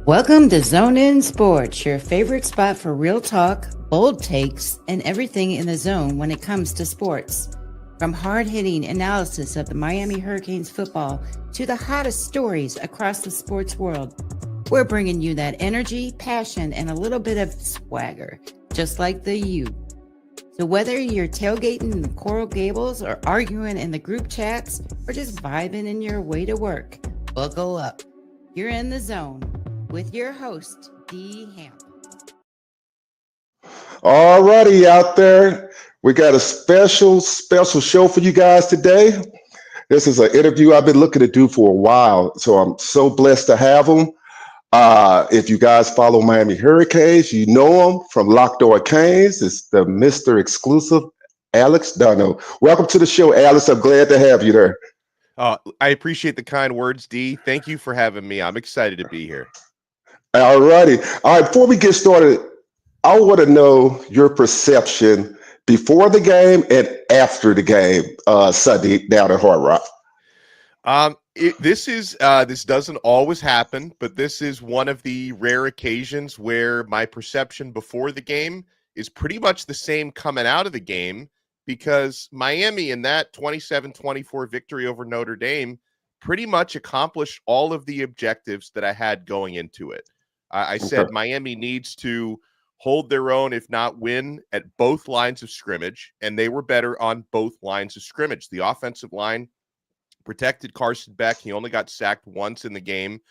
Welcome to Zone In Sports, your favorite spot for real talk, bold takes, and everything in the zone when it comes to sports. From hard-hitting analysis of the Miami Hurricanes football to the hottest stories across the sports world, we're bringing you that energy, passion, and a little bit of swagger, just like the U. So whether you're tailgating in the Coral Gables or arguing in the group chats or just vibing in your way to work, buckle up. You're in the zone with your host, D. Hamp. All righty out there. We got a special show for you guys today. This is an interview I've been looking to do for a while, so I'm so blessed to have him. If you guys follow Miami Hurricanes, you know him from Locked Door Canes. It's the Mr. Exclusive, Alex Donno. Welcome to the show, Alex. I'm glad to have you there. I appreciate the kind words, D. Thank you for having me. I'm excited to be here. All righty. All right, before we get started, I want to know your perception before the game and after the game Sunday down at Hard Rock. This doesn't always happen, but this is one of the rare occasions where my perception before the game is pretty much the same coming out of the game, because Miami in that 27-24 victory over Notre Dame pretty much accomplished all of the objectives that I had going into it. I said Miami needs to hold their own, if not win, at both lines of scrimmage, and they were better on both lines of scrimmage. The offensive line protected Carson Beck. He only got sacked once in the game.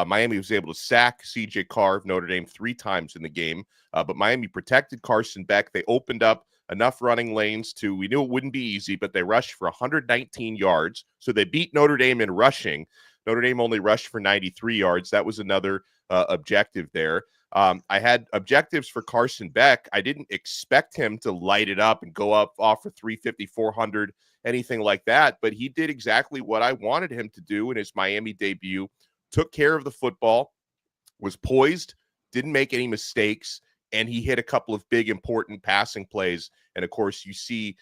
Miami was able to sack C.J. Carr of Notre Dame 3 times in the game, but Miami protected Carson Beck. They opened up enough running lanes we knew it wouldn't be easy, but they rushed for 119 yards. So they beat Notre Dame in rushing. Notre Dame only rushed for 93 yards. That was another objective there. I had objectives for Carson Beck. I didn't expect him to light it up and go off for 350, 400, anything like that, but he did exactly what I wanted him to do in his Miami debut. Took care of the football, was poised, didn't make any mistakes, and he hit a couple of big, important passing plays. And, of course, you see,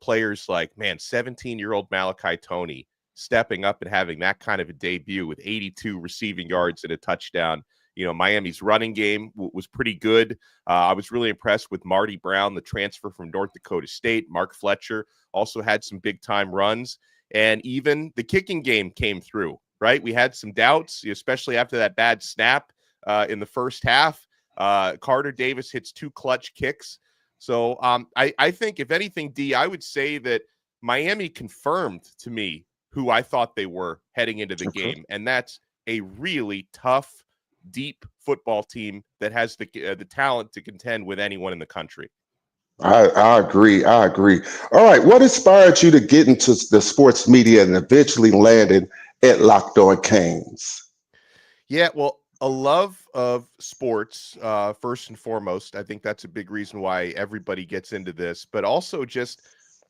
players like, 17-year-old Malachi Toney stepping up and having that kind of a debut with 82 receiving yards and a touchdown. Miami's running game was pretty good. I was really impressed with Marty Brown, the transfer from North Dakota State. Mark Fletcher also had some big-time runs. And even the kicking game came through, right? We had some doubts, especially after that bad snap in the first half. Carter Davis hits 2 clutch kicks. So I think, if anything, D, I would say that Miami confirmed to me who I thought they were heading into the game. And that's a really tough, deep football team that has the talent to contend with anyone in the country. I agree. All right. What inspired you to get into the sports media and eventually landed at Locked On Canes? Yeah, well, a love of sports, first and foremost. I think that's a big reason why everybody gets into this, but also just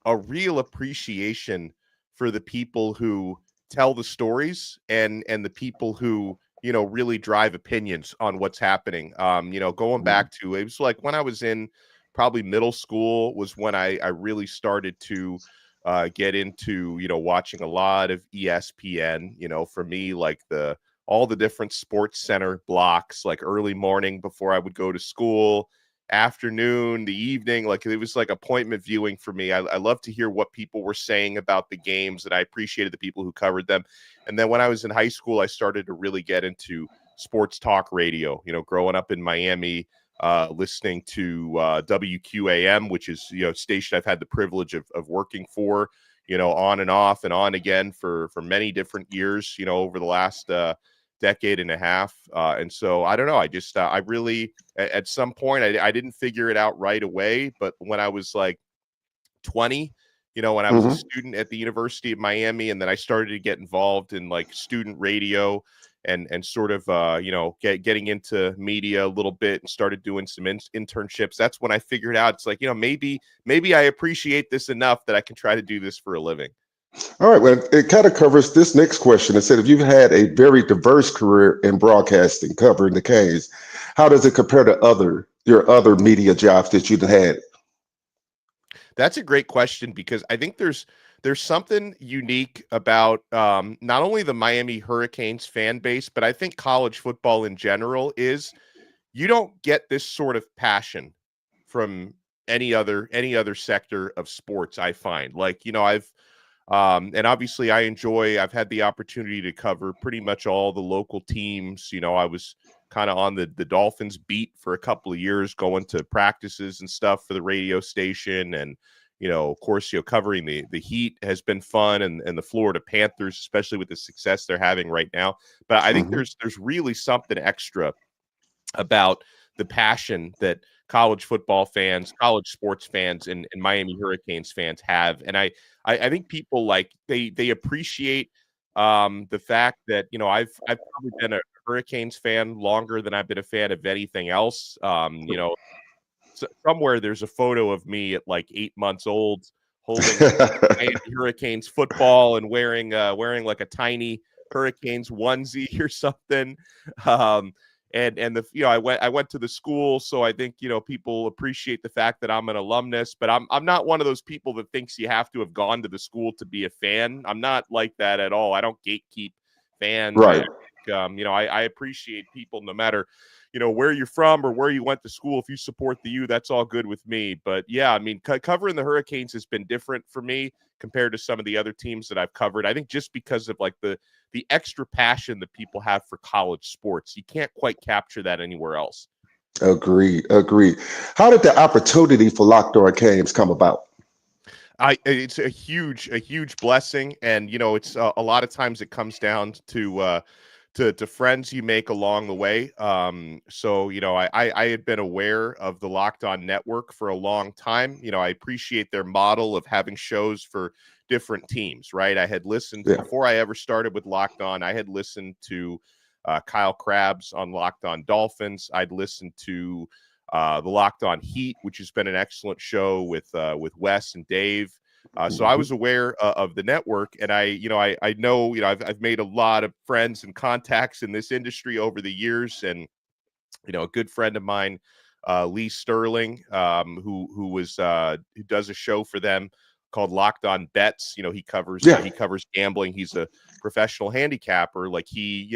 a real appreciation for the people who tell the stories and the people who, really drive opinions on what's happening. Going back to, it was like when I was in probably middle school was when I really started to get into, watching a lot of ESPN. For me, like all the different sports center blocks, like early morning before I would go to school, afternoon, the evening, like it was like appointment viewing for me. I love to hear what people were saying about the games, and I appreciated the people who covered them. And then when I was in high school, I started to really get into sports talk radio, growing up in Miami, listening to WQAM, which is, station I've had the privilege of working for, on and off and on again for many different years, over the last decade and a half. And so I don't know. I just, I really, at some point, I didn't figure it out right away. But when I was like 20, when I was a student at the University of Miami, and then I started to get involved in like student radio and sort of, getting into media a little bit and started doing some internships. That's when I figured out it's like, maybe I appreciate this enough that I can try to do this for a living. All right. Well, it kind of covers this next question. It said, if you've had a very diverse career in broadcasting, covering the Canes, how does it compare to your other media jobs that you've had? That's a great question, because I think there's there's something unique about not only the Miami Hurricanes fan base, but I think college football in general is you don't get this sort of passion from any other sector of sports. I find, like, I've and obviously I've had the opportunity to cover pretty much all the local teams. I was kind of on the Dolphins beat for a couple of years, going to practices and stuff for the radio station. And, of course, covering the Heat has been fun, and the Florida Panthers, especially with the success they're having right now. But I think Mhm. there's really something extra about the passion that college football fans, college sports fans, and Miami Hurricanes fans have. And I think people, like, they appreciate the fact that, I've probably been a Hurricanes fan longer than I've been a fan of anything else. Somewhere there's a photo of me at like 8 months old holding a Miami Hurricanes football and wearing like a tiny Hurricanes onesie or something. Um, and I went to the school, so I think people appreciate the fact that I'm an alumnus, but I'm not one of those people that thinks you have to have gone to the school to be a fan. I'm not like that at all. I don't gatekeep fans. I Right. think, I appreciate people no matter where you're from or where you went to school. If you support the U, that's all good with me. But yeah, I mean, covering the Hurricanes has been different for me compared to some of the other teams that I've covered. I think just because of like the extra passion that people have for college sports, you can't quite capture that anywhere else. Agreed. Agreed. How did the opportunity for Locked On Games come about? It's a huge blessing, and it's a lot of times it comes down to friends you make along the way. So I had been aware of the Locked On Network for a long time. I appreciate their model of having shows for different teams. Right, I had listened Yeah. before I ever started with Locked On. I had listened to Kyle Krabs on Locked On Dolphins. I'd listened to the Locked On Heat, which has been an excellent show with Wes and Dave. So I Mhm. was aware of the network, and I know, I've made a lot of friends and contacts in this industry over the years, and a good friend of mine, Lee Sterling, who does a show for them called Locked On Bets. Yeah. He covers gambling. He's a professional handicapper. Like, he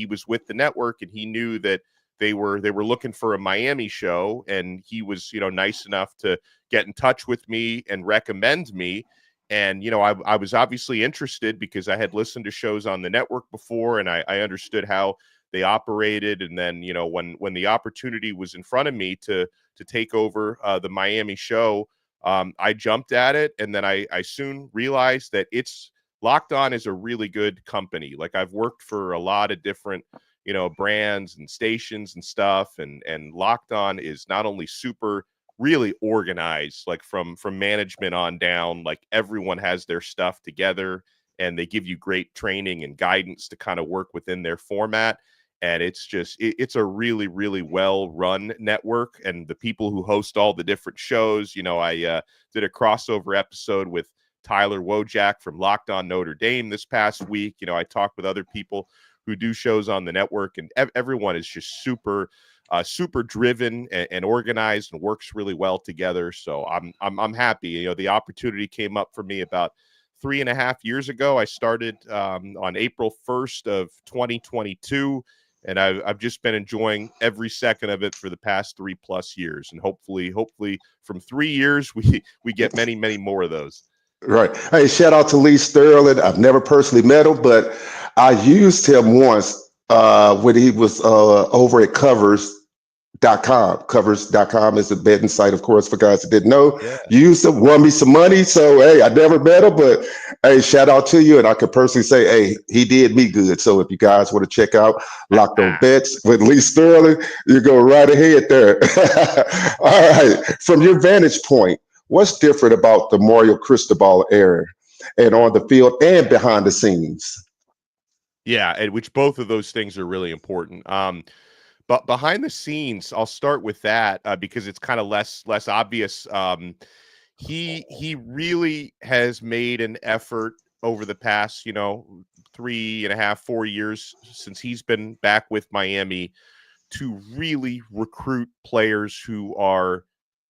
was with the network, and he knew that they were looking for a Miami show, and he was nice enough to get in touch with me and recommend me. And I was obviously interested because I had listened to shows on the network before, and I understood how they operated. And then when the opportunity was in front of me to take over the Miami show, I jumped at it. And then I soon realized that it's Locked On is a really good company. Like, I've worked for a lot of different brands and stations and stuff, and Locked On is not only super really organized, like from management on down. Like, everyone has their stuff together, and they give you great training and guidance to kind of work within their format. And it's a really, really well run network. And the people who host all the different shows, I did a crossover episode with Tyler Wojak from Locked On Notre Dame this past week. I talked with other people who do shows on the network, and everyone is just super driven and organized and works really well together. So I'm happy. The opportunity came up for me about 3.5 years ago. I started on April 1st of 2022, and I've just been enjoying every second of it for the past 3+ years. And hopefully from 3 years, we get many, many more of those. Right. Hey, shout out to Lee Sterling. I've never personally met him, but I used him once when he was over at covers.com. Covers.com is a betting site, of course, for guys that didn't know. Yeah. Used him, won me some money. So, hey, I never met him, but hey, shout out to you. And I could personally say, hey, he did me good. So if you guys want to check out Locked On Bets with Lee Sterling, you go right ahead there. All right. From your vantage point, what's different about the Mario Cristobal era and on the field and behind the scenes? Yeah, and which both of those things are really important. But behind the scenes, I'll start with that because it's kind of less obvious. He really has made an effort over the past 3.5 4 years since he's been back with Miami to really recruit players who are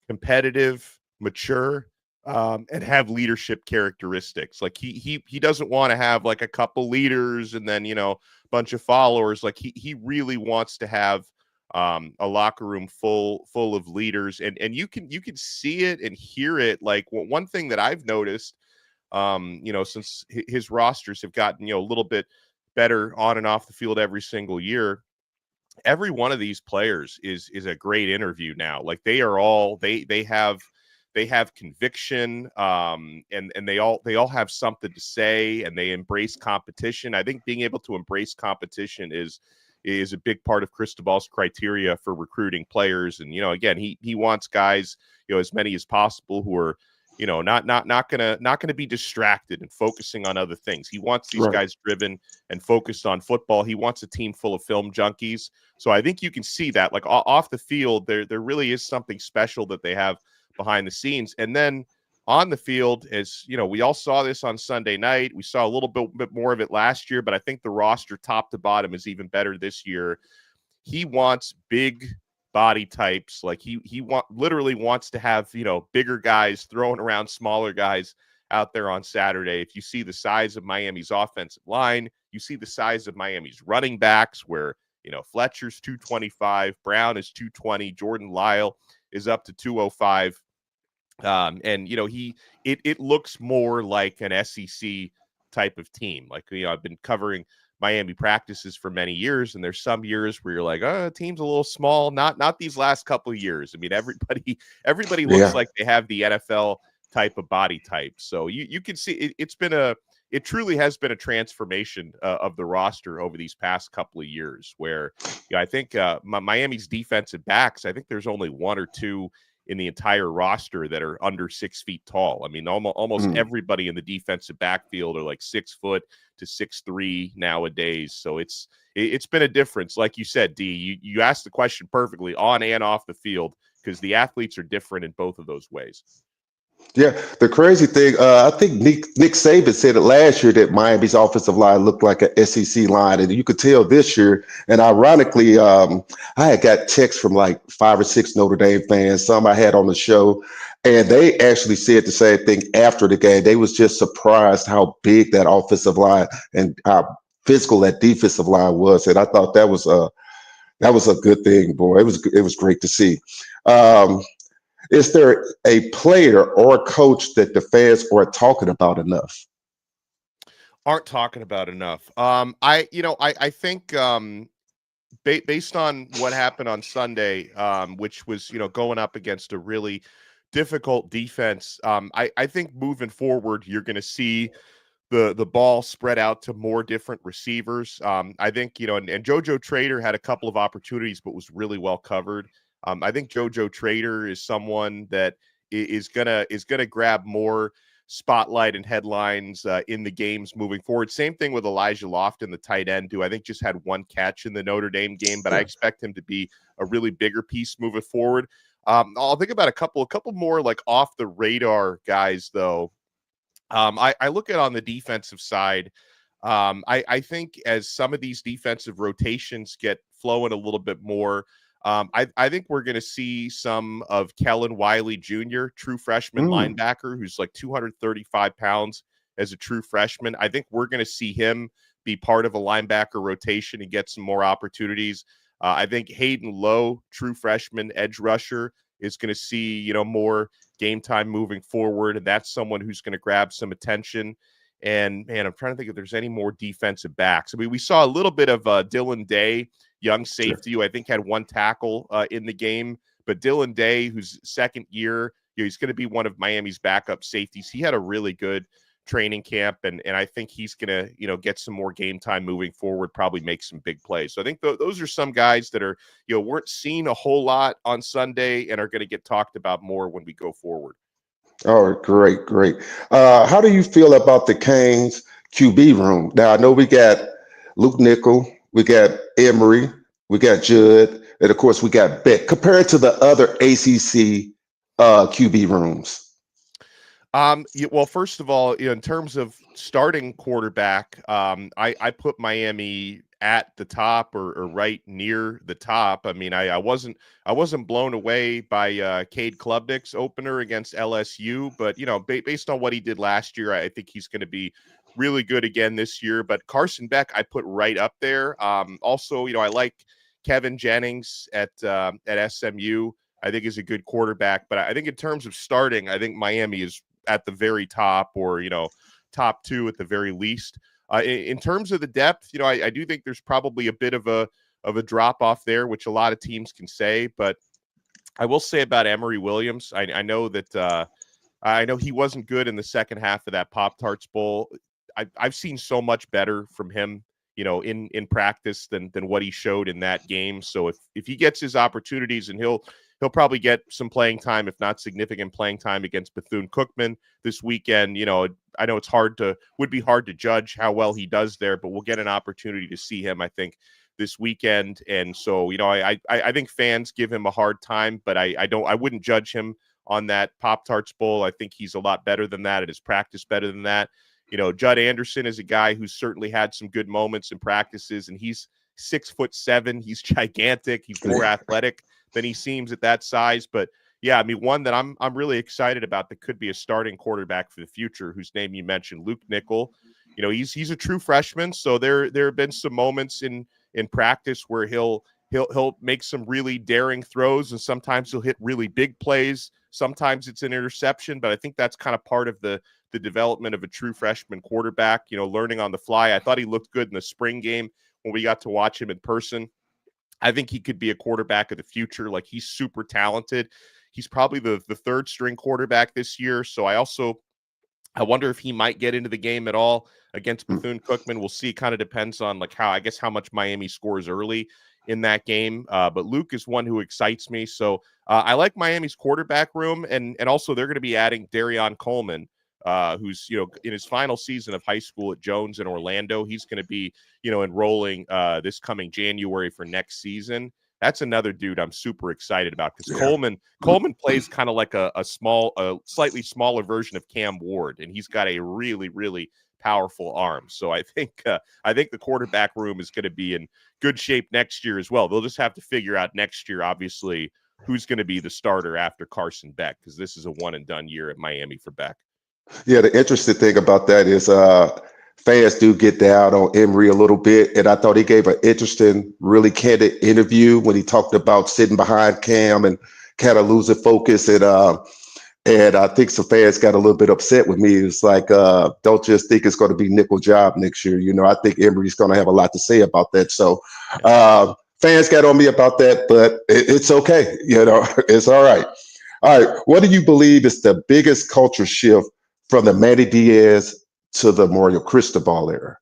competitive, mature, and have leadership characteristics. Like he doesn't want to have like a couple leaders and then a bunch of followers. Like he really wants to have a locker room full of leaders, and you can see it and hear it. Like one thing that I've noticed, since his rosters have gotten a little bit better on and off the field every single year. Every one of these players is a great interview now. Like they are all they have conviction, and they all have something to say, and they embrace competition. I think being able to embrace competition is a big part of Cristobal's criteria for recruiting players. And again, he wants guys, as many as possible who are not gonna be distracted and focusing on other things. He wants these guys driven and focused on football. He wants a team full of film junkies. So I think you can see that, like off the field, there really is something special that they have behind the scenes. And then on the field, as we all saw this on Sunday night. We saw a little bit more of it last year, but I think the roster top to bottom is even better this year. He wants big body types. Like he literally wants to have bigger guys throwing around smaller guys out there on Saturday. If you see the size of Miami's offensive line, you see the size of Miami's running backs, where Fletcher's 225, Brown is 220, Jordan Lyle is up to 205. And it looks more like an SEC type of team. Like I've been covering Miami practices for many years, and there's some years where you're like, oh, team's a little small. Not these last couple of years. I mean, everybody looks like they have the NFL type of body type. So you can see it truly has been a transformation of the roster over these past couple of years, where I think Miami's defensive backs, I think there's only one or two in the entire roster that are under 6 feet tall. I mean, almost everybody in the defensive backfield are like 6 foot to 6'3" nowadays. So it's been a difference. Like you said, D, you asked the question perfectly on and off the field, because the athletes are different in both of those ways. Yeah, the crazy thing, I think Nick Saban said it last year that Miami's offensive line looked like an SEC line, and you could tell this year. And ironically, I had got texts from like 5 or 6 Notre Dame fans, some I had on the show, and they actually said the same thing after the game. They was just surprised how big that offensive line and how physical that defensive line was, and I thought that was a good thing, boy. It was great to see. Is there a player or a coach that the fans aren't talking about enough? Aren't talking about enough. I think based on what happened on Sunday, which was going up against a really difficult defense, I think moving forward you're going to see the ball spread out to more different receivers. I think and JoJo Trader had a couple of opportunities, but was really well covered. I think JoJo Trader is someone that is gonna grab more spotlight and headlines in the games moving forward. Same thing with Elijah Lofton, the tight end, who I think just had 1 catch in the Notre Dame game, but I expect him to be a really bigger piece moving forward. I'll think about a couple more like off the radar guys though. I look at on the defensive side. I think as some of these defensive rotations get flowing a little bit more, I think we're going to see some of Kellen Wiley Jr., true freshman linebacker, who's like 235 pounds as a true freshman. I think we're going to see him be part of a linebacker rotation and get some more opportunities. I think Hayden Lowe, true freshman edge rusher, is going to see more game time moving forward, and that's someone who's going to grab some attention. And man, I'm trying to think if there's any more defensive backs. I mean, we saw a little bit of Dylan Day, young safety, who I think had 1 tackle in the game. But Dylan Day, who's second year, he's going to be one of Miami's backup safeties. He had a really good training camp, and I think he's going to get some more game time moving forward, probably make some big plays. So I think those are some guys that are weren't seen a whole lot on Sunday and are going to get talked about more when we go forward. Oh, great. How do you feel about the Canes QB room? Now, I know we got Luke Nickel, we got Emery, we got Judd, and of course we got Beck. Compared to the other ACC QB rooms. Well, first of all, in terms of starting quarterback, I put Miami at the top or right near the top. I mean, I wasn't blown away by Cade Klubnik's opener against LSU, but based on what he did last year, I think he's going to be really good again this year. But Carson Beck, I put right up there. Also, I like Kevin Jennings at SMU. I think is a good quarterback, but I think in terms of starting, I think Miami is at the very top, or top two at the very least. In terms of the depth, I do think there's probably a bit of a drop off there, which a lot of teams can say. But I will say about Emory Williams, I know that I know he wasn't good in the second half of that Pop-Tarts Bowl. I've seen so much better from him, in practice than what he showed in that game. So if he gets his opportunities, and he'll probably get some playing time, if not significant playing time, against Bethune-Cookman this weekend. I know would be hard to judge how well he does there, but we'll get an opportunity to see him, I think, this weekend. And so, I think fans give him a hard time, but I wouldn't judge him on that Pop-Tarts Bowl. I think he's a lot better than that, and his practice better than that. Judd Anderson is a guy who's certainly had some good moments in practices, and he's 6'7". He's gigantic. He's more athletic than he seems at that size. But yeah, I mean, one that I'm really excited about that could be a starting quarterback for the future, whose name you mentioned, Luke Nickel. He's a true freshman, so there have been some moments in practice where he'll make some really daring throws, and sometimes he'll hit really big plays. Sometimes it's an interception, but I think that's kind of part of the development of a true freshman quarterback, learning on the fly. I thought he looked good in the spring game when we got to watch him in person. I think he could be a quarterback of the future. Like, he's super talented. He's probably the third string quarterback this year. So I wonder if he might get into the game at all against Bethune-Cookman. We'll see. Kind of depends on how much Miami scores early in that game. But Luke is one who excites me. So I like Miami's quarterback room, and also they're going to be adding Darion Coleman, who's in his final season of high school at Jones in Orlando. He's going to be enrolling this coming January for next season. That's another dude I'm super excited about, because Coleman plays kind of like a slightly smaller version of Cam Ward, and he's got a really, really powerful arm. So I think the quarterback room is going to be in good shape next year as well. They'll just have to figure out next year, obviously, who's going to be the starter after Carson Beck, because this is a one and done year at Miami for Beck. Yeah, the interesting thing about that is fans do get down on Emory a little bit, and I thought he gave an interesting, really candid interview when he talked about sitting behind Cam and kind of losing focus, and I think some fans got a little bit upset with me. It's like, don't just think it's going to be nickel job next year. I think Emory's going to have a lot to say about that. So fans got on me about that, but it's okay. It's all right. All right, what do you believe is the biggest culture shift from the Manny Diaz to the Mario Cristobal era?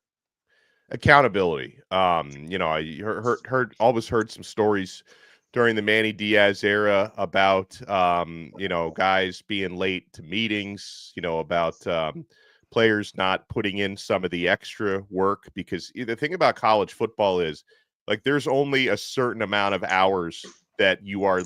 Accountability. I always heard some stories during the Manny Diaz era about guys being late to meetings, about players not putting in some of the extra work, because the thing about college football is, like, there's only a certain amount of hours that you are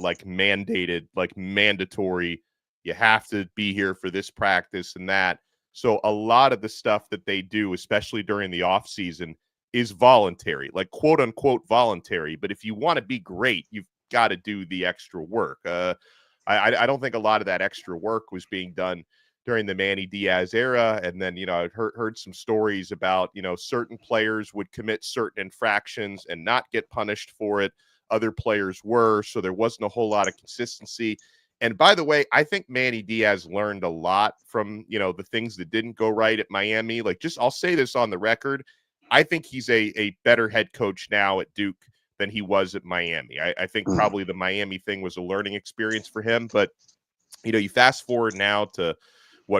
mandatory. You have to be here for this practice and that. So a lot of the stuff that they do, especially during the off season, is voluntary, like quote unquote voluntary. But if you want to be great, you've got to do the extra work. I don't think a lot of that extra work was being done during the Manny Diaz era. And then, I've heard some stories about, certain players would commit certain infractions and not get punished for it. Other players were, so there wasn't a whole lot of consistency. And by the way, I think Manny Diaz learned a lot from, the things that didn't go right at Miami. I'll say this on the record. I think he's a better head coach now at Duke than he was at Miami. I think probably the Miami thing was a learning experience for him. But, you fast forward now to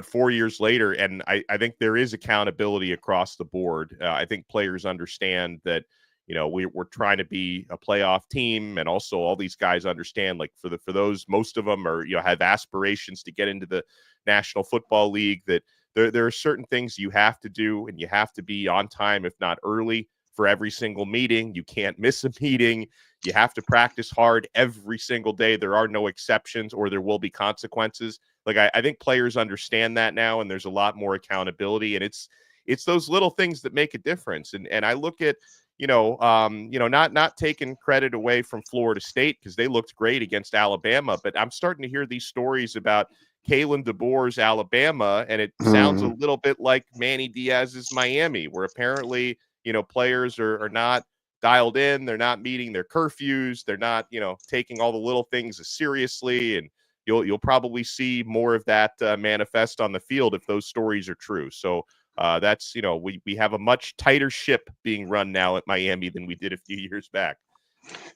4 years later, and I think there is accountability across the board. I think players understand that, we're trying to be a playoff team, and also all these guys understand, for those, most of them are, have aspirations to get into the National Football League, that there are certain things you have to do, and you have to be on time, if not early, for every single meeting. You can't miss a meeting. You have to practice hard every single day. There are no exceptions, or there will be consequences. I think players understand that now, and there's a lot more accountability, and it's those little things that make a difference. And I look at, not taking credit away from Florida State because they looked great against Alabama, but I'm starting to hear these stories about Kalen DeBoer's Alabama, and it sounds a Mhm. little bit like Manny Diaz's Miami, where apparently, players are not dialed in, they're not meeting their curfews, they're not, taking all the little things as seriously, and you'll probably see more of that manifest on the field if those stories are true. So that's we have a much tighter ship being run now at Miami than we did a few years back.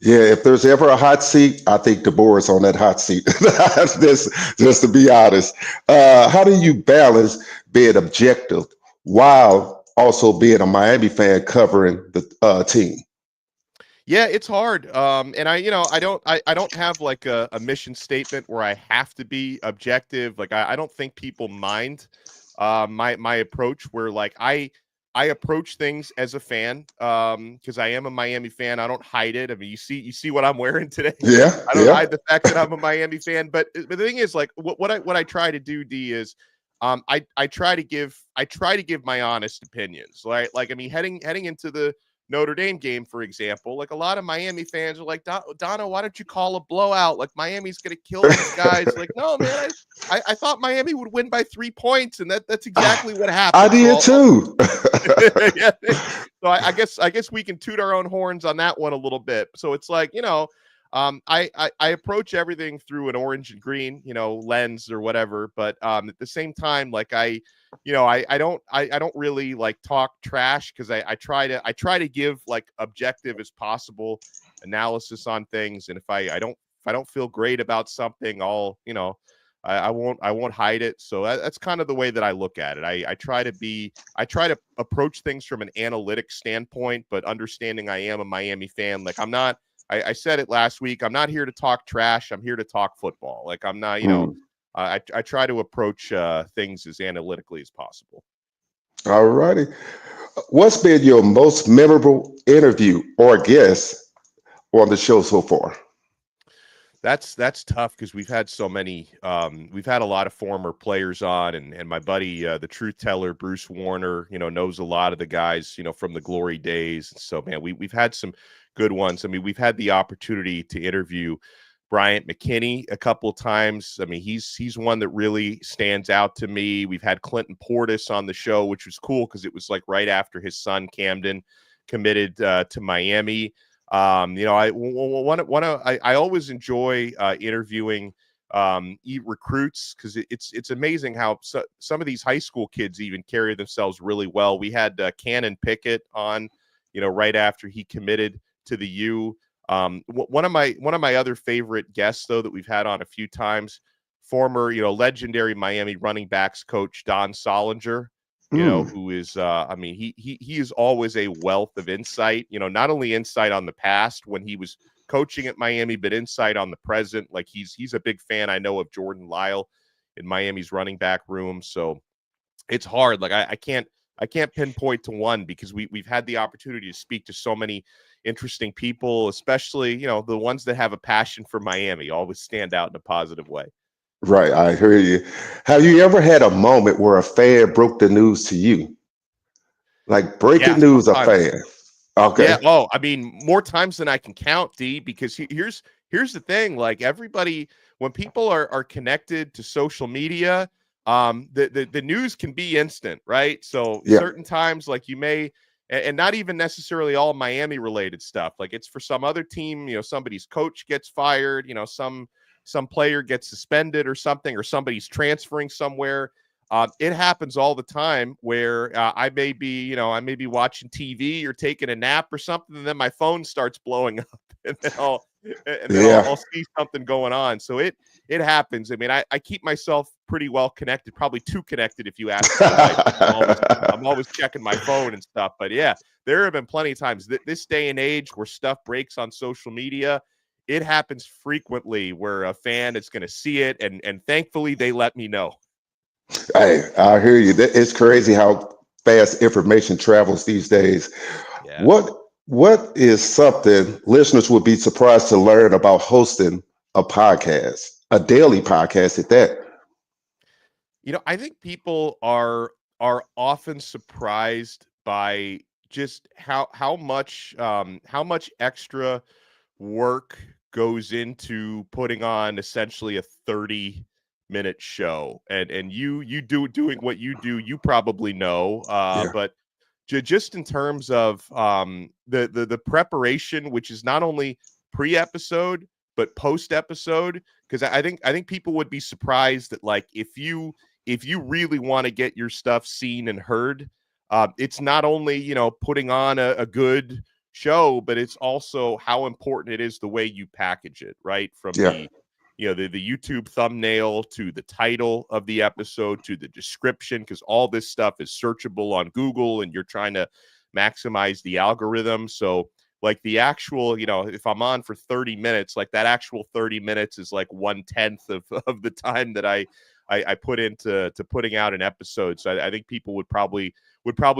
Yeah, if there's ever a hot seat, I think DeBoer is on that hot seat. just to be honest. How do you balance being objective while also being a Miami fan covering the team? Yeah, it's hard. And I don't have like a mission statement where I have to be objective. Like I don't think people mind my approach where like I approach things as a fan because I am a Miami fan. I don't hide it. I mean, you see what I'm wearing today. Yeah, I don't yeah. hide the fact that I'm a Miami fan. But the thing is, like, what I try to do, D, is I try to give my honest opinions. Like I mean, heading into the Notre Dame game, for example, like a lot of Miami fans are like, Donno, why don't you call a blowout? Like Miami's gonna kill these guys. Like, no, man, I thought Miami would win by 3 points, and that's exactly what I happened. did So too. yeah. So I guess we can toot our own horns on that one a little bit. So it's like, I approach everything through an orange and green, lens or whatever. But at the same time, like I don't really like talk trash because I try to give like objective as possible analysis on things. And if I don't feel great about something, I won't hide it. So that's kind of the way that I look at it. I try to approach things from an analytic standpoint, but understanding I am a Miami fan. Like I said it last week. I'm not here to talk trash. I'm here to talk football. Like I'm not, I try to approach things as analytically as possible. All righty. What's been your most memorable interview or guest on the show so far? That's tough because we've had so many. We've had a lot of former players on, and my buddy, the truth teller, Bruce Warner, knows a lot of the guys, from the glory days. So man, we've had some good ones. I mean, we've had the opportunity to interview Bryant McKinney a couple of times. I mean, he's one that really stands out to me. We've had Clinton Portis on the show, which was cool because it was like right after his son Camden committed to Miami. I always enjoy interviewing recruits because it's amazing how some of these high school kids even carry themselves really well. We had Cannon Pickett on, right after he committed to the U. One of my other favorite guests though that we've had on a few times, former legendary Miami running backs coach Don Solinger. Mm, Who is, I mean, he is always a wealth of insight, not only insight on the past when he was coaching at Miami, but insight on the present. Like he's a big fan, I know, of Jordan Lyle in Miami's running back room. So it's hard. Like I can't pinpoint to one because we've had the opportunity to speak to so many interesting people, especially, the ones that have a passion for Miami always stand out in a positive way. right, I hear you. Have you ever had a moment where a fan broke the news to you? Like Yeah, breaking news, a sometimes. fan. Okay. Yeah. Oh, I mean, more times than I can count, D. Because here's the thing: like everybody, when people are connected to social media, the news can be instant, right? So Yeah. certain times, like you may, and not even necessarily all Miami related stuff. Like it's for some other team, somebody's coach gets fired, some player gets suspended or something, or somebody's transferring somewhere. It happens all the time where I may be watching TV or taking a nap or something, and then my phone starts blowing up, and then Yeah. I'll see something going on. So it happens. I mean, I keep myself pretty well connected, probably too connected if you ask my wife. I'm always checking my phone and stuff. But yeah, there have been plenty of times this day and age where stuff breaks on social media. It happens frequently where a fan is going to see it, and thankfully they let me know. Hey, I hear you. It's crazy how fast information travels these days. Yeah. What is something listeners would be surprised to learn about hosting a podcast, a daily podcast at that? I think people are often surprised by just how much extra work goes into putting on essentially a 30-minute show, and you doing what you do, you probably know, Yeah. but just in terms of the preparation, which is not only pre-episode but post-episode, because I think people would be surprised that, like, if you really want to get your stuff seen and heard, it's not only, putting on a good show, but it's also how important it is the way you package it, right? From Yeah. the YouTube thumbnail to the title of the episode to the description, because all this stuff is searchable on Google and you're trying to maximize the algorithm. So, like, the actual, if I'm on for 30 minutes, like, that actual 30 minutes is like 1/10 of the time that I put into putting out an episode. So I think people would probably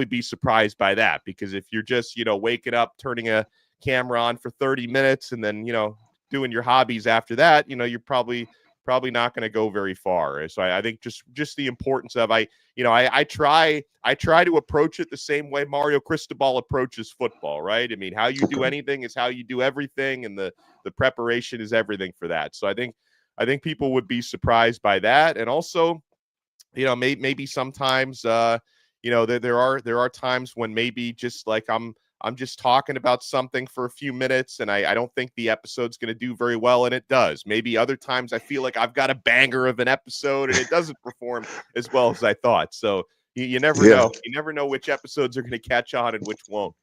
be surprised by that, because if you're just, waking up, turning a camera on for 30 minutes and then, doing your hobbies after that, you're probably not going to go very far. So I think just the importance of, I try to approach it the same way Mario Cristobal approaches football, right? I mean, how you do Okay. anything is how you do everything, and the preparation is everything for that. So I think people would be surprised by that. And also, maybe sometimes, there are times when maybe just like I'm just talking about something for a few minutes and I don't think the episode's going to do very well, and it does. Maybe other times I feel like I've got a banger of an episode and it doesn't perform as well as I thought. So you never Yeah. know. You never know which episodes are going to catch on and which won't.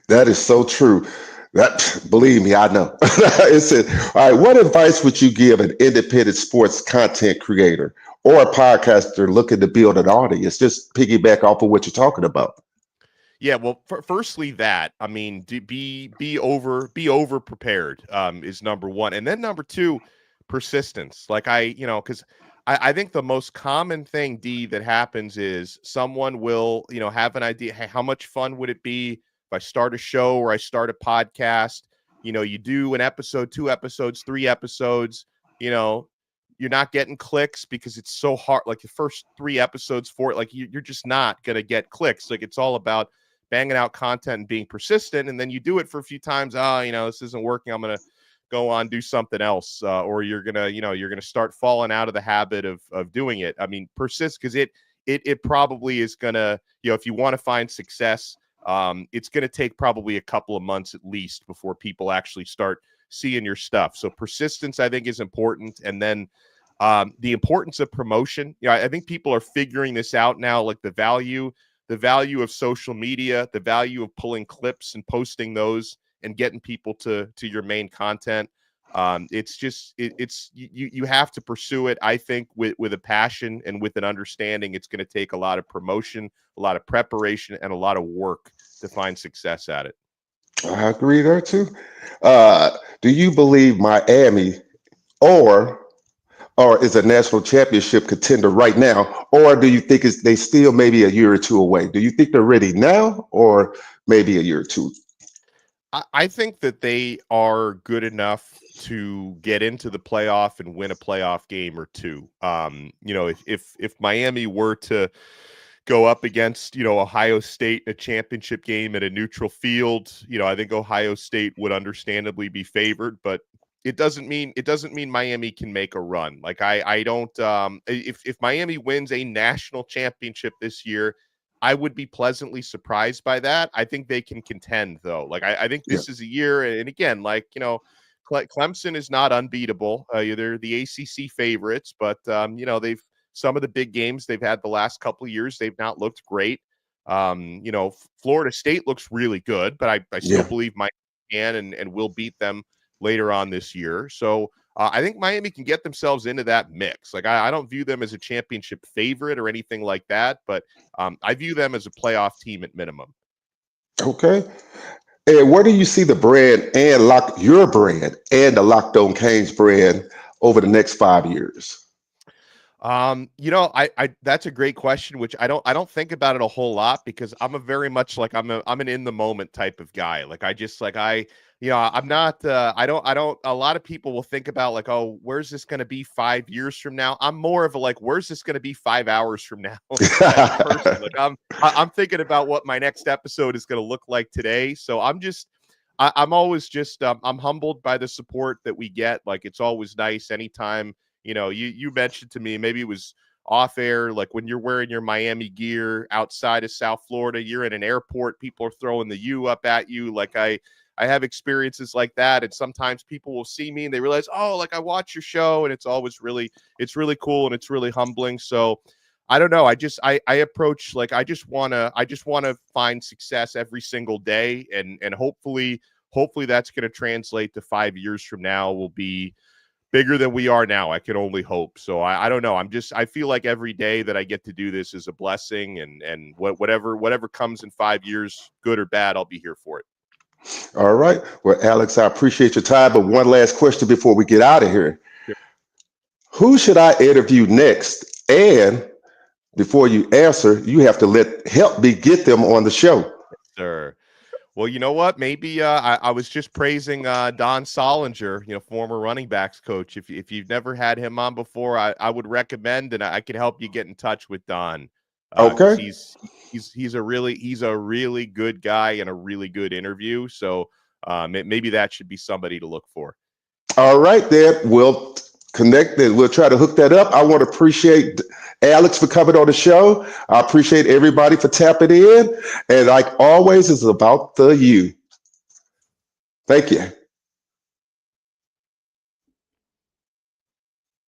That is so true. That, believe me, I know. It said, all right, what advice would you give an independent sports content creator or a podcaster looking to build an audience? Just piggyback off of what you're talking about. Yeah, well, firstly, that, I mean, be over prepared, is number one, and then number two, persistence. Like, because I think the most common thing, D, that happens is someone will, have an idea. Hey, how much fun would it be if I start a show or I start a podcast? You do an episode, 2 episodes, 3 episodes. You know, you're not getting clicks because it's so hard. Like, the first 3 episodes for it, like, you're just not gonna get clicks. Like, it's all about banging out content and being persistent, and then you do it for a few times. This isn't working, I'm gonna go on, do something else, or you're gonna start falling out of the habit of doing it. I mean, persist, because it probably is gonna, if you want to find success, it's gonna take probably a couple of months at least before people actually start seeing your stuff. So persistence, I think, is important. And then the importance of promotion. I think people are figuring this out now, like the value of social media, the value of pulling clips and posting those and getting people to your main content. It's just, you have to pursue it, I think, with a passion and with an understanding. It's going to take a lot of promotion, a lot of preparation, and a lot of work to find success at it. I agree there too. Do you believe Miami or is a national championship contender right now, or do you think they still maybe a year or two away? Do you think they're ready now, or maybe a year or two? I think that they are good enough to get into the playoff and win a playoff game or two. If Miami were to go up against, Ohio State in a championship game at a neutral field, I think Ohio State would understandably be favored, but it doesn't mean Miami can make a run. Like, I don't, if Miami wins a national championship this year, I would be pleasantly surprised by that. I think they can contend, though. Like, I think Yeah. this is a year, and again, like, Clemson is not unbeatable. They're the ACC favorites, but they've, some of the big games they've had the last couple of years, they've not looked great. Florida State looks really good, but I still Yeah. believe Miami can and will beat them later on this year. So I think Miami can get themselves into that mix. Like, I don't view them as a championship favorite or anything like that, but I view them as a playoff team at minimum. Okay. And where do you see the brand and your brand and the Locked On Canes brand over the next 5 years? I that's a great question, which I don't think about it a whole lot because I'm a very much like I'm an in the moment type of guy. Like I just like I'm not I don't a lot of people will think about like, oh, where's this going to be 5 years from now? I'm more of a like, where's this going to be 5 hours from now type of person. Like I'm thinking about what my next episode is going to look like today. So I'm always just I'm humbled by the support that we get. Like it's always nice anytime. You mentioned to me, maybe it was off air, like when you're wearing your Miami gear outside of South Florida, you're in an airport, people are throwing the U up at you. Like I have experiences like that. And sometimes people will see me and they realize, oh, like I watch your show, and it's really cool and it's really humbling. So I don't know. I approach like I just wanna find success every single day, and hopefully that's gonna translate to 5 years from now will be bigger than we are now. I can only hope. So I don't know. I feel like every day that I get to do this is a blessing, and whatever comes in 5 years, good or bad, I'll be here for it. All right. Well, Alex, I appreciate your time. But one last question before we get out of here. Sure. Who should I interview next? And before you answer, you have to help me get them on the show. Sure. Well, you know what? Maybe I was just praising Don Solinger, former running backs coach. If you've never had him on before, I would recommend, and I could help you get in touch with Don. 'Cause Okay. he's a really good guy and a really good interview. So maybe that should be somebody to look for. All right, then we'll connect and we'll try to hook that up. I want to appreciate Alex for coming on the show. I appreciate everybody for tapping in. And like always, it's about the you. Thank you.